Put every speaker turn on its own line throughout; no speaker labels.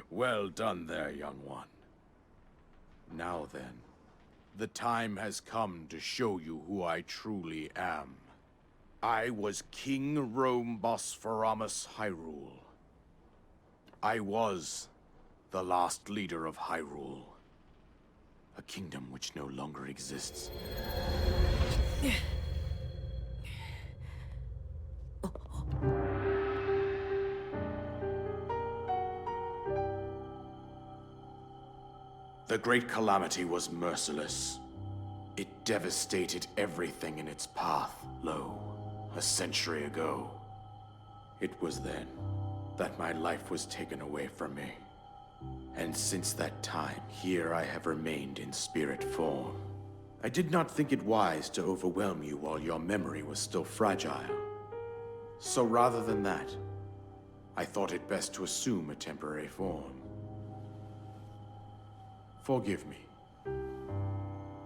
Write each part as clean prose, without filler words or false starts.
Well done there, young one. Now then, the time has come to show you who I truly am. I was King Rome Bosphoramus Hyrule. I was the last leader of Hyrule. A kingdom which no longer exists. The Great Calamity was merciless. It devastated everything in its path, lo, a century ago. It was then that my life was taken away from me. And since that time, here I have remained in spirit form. I did not think it wise to overwhelm you while your memory was still fragile. So rather than that, I thought it best to assume a temporary form. Forgive me.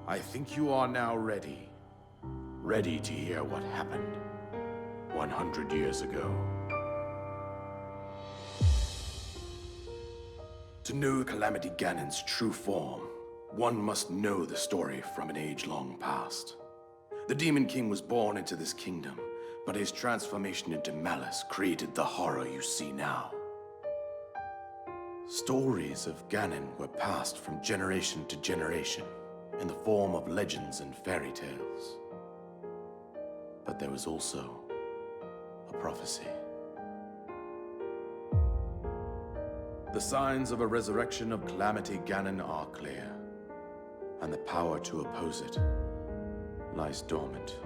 I think you are now ready. Ready to hear what happened 100 years ago. To know Calamity Ganon's true form, one must know the story from an age long past. The Demon King was born into this kingdom, but his transformation into malice created the horror you see now. Stories of Ganon were passed from generation to generation in the form of legends and fairy tales. But there was also a prophecy. The signs of a resurrection of Calamity Ganon are clear, and the power to oppose it lies dormant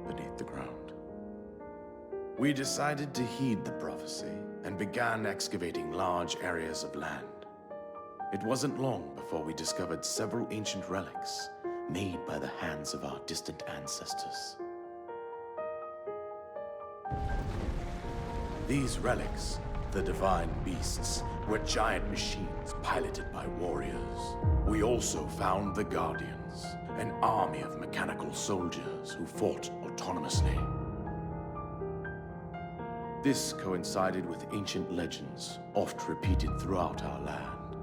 beneath the ground. We decided to heed the prophecy and began excavating large areas of land. It wasn't long before we discovered several ancient relics made by the hands of our distant ancestors. These relics, the divine beasts, were giant machines piloted by warriors. We also found the Guardians, an army of mechanical soldiers who fought autonomously. This coincided with ancient legends, oft repeated throughout our land.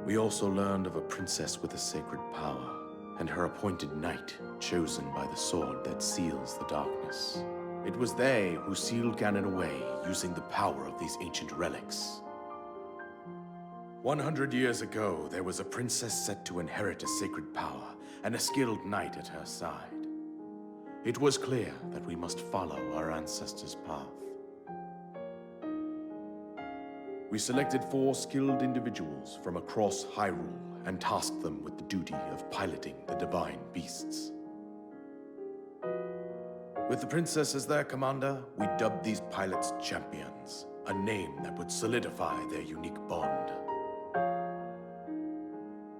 We also learned of a princess with a sacred power, and her appointed knight, chosen by the sword that seals the darkness. It was they who sealed Ganon away using the power of these ancient relics. 100 years ago, there was a princess set to inherit a sacred power, and a skilled knight at her side. It was clear that we must follow our ancestors' path. We selected 4 skilled individuals from across Hyrule and tasked them with the duty of piloting the divine beasts. With the princess as their commander, we dubbed these pilots champions, a name that would solidify their unique bond.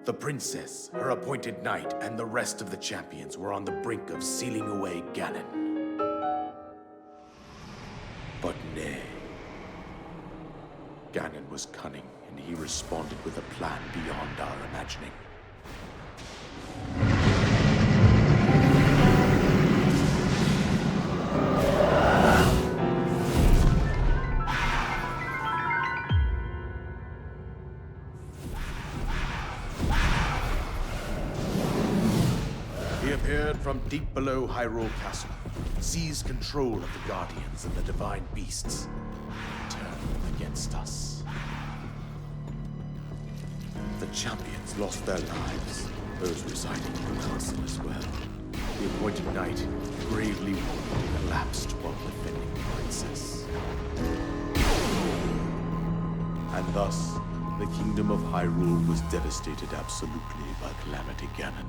The princess, her appointed knight, and the rest of the champions were on the brink of sealing away Ganon. But nay. Ganon was cunning, and he responded with a plan beyond our imagining. He appeared from deep below Hyrule Castle, seized control of the Guardians and the divine beasts, and turned them against us. The champions lost their lives, those residing in the castle as well. The appointed knight, gravely wounded, collapsed while defending the princess. And thus, the kingdom of Hyrule was devastated absolutely by Calamity Ganon.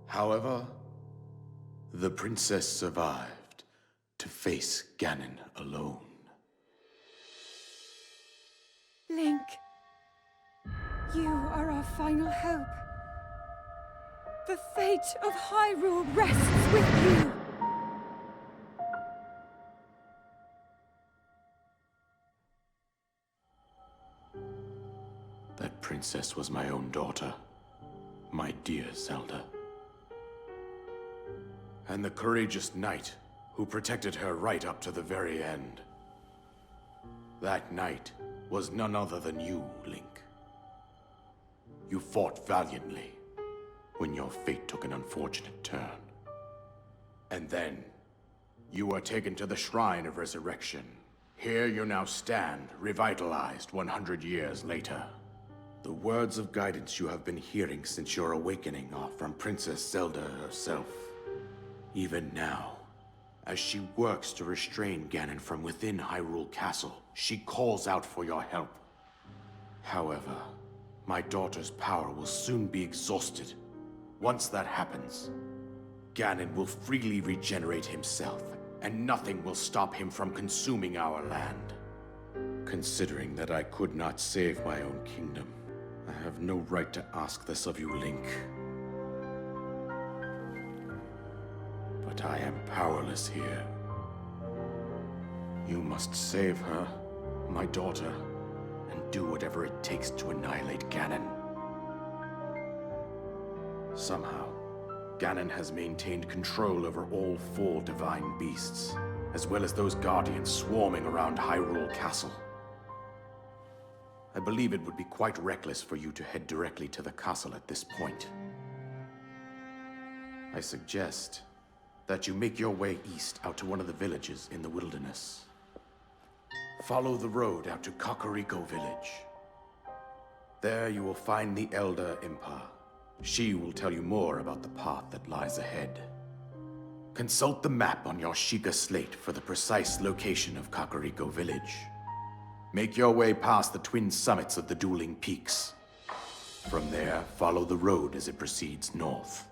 However, the princess survived to face Ganon alone.
Link, you are our final hope. The fate of Hyrule rests with you.
That princess was my own daughter, my dear Zelda. and the courageous knight who protected her right up to the very end. That knight was none other than you, Link. You fought valiantly when your fate took an unfortunate turn. And then, you were taken to the Shrine of Resurrection. Here you now stand, revitalized 100 years later. The words of guidance you have been hearing since your awakening are from Princess Zelda herself. Even now, as she works to restrain Ganon from within Hyrule Castle, she calls out for your help. However, my daughter's power will soon be exhausted. Once that happens, Ganon will freely regenerate himself, and nothing will stop him from consuming our land. Considering that I could not save my own kingdom, I have no right to ask this of you, Link. But I am powerless here. You must save her, my daughter, and do whatever it takes to annihilate Ganon. Somehow, Ganon has maintained control over all 4 divine beasts, as well as those guardians swarming around Hyrule Castle. I believe it would be quite reckless for you to head directly to the castle at this point. I suggest that you make your way east out to one of the villages in the wilderness. Follow the road out to Kakariko Village. There you will find the Elder Impa. She will tell you more about the path that lies ahead. Consult the map on your Sheikah slate for the precise location of Kakariko Village. Make your way past the twin summits of the dueling peaks. From there, follow the road as it proceeds north.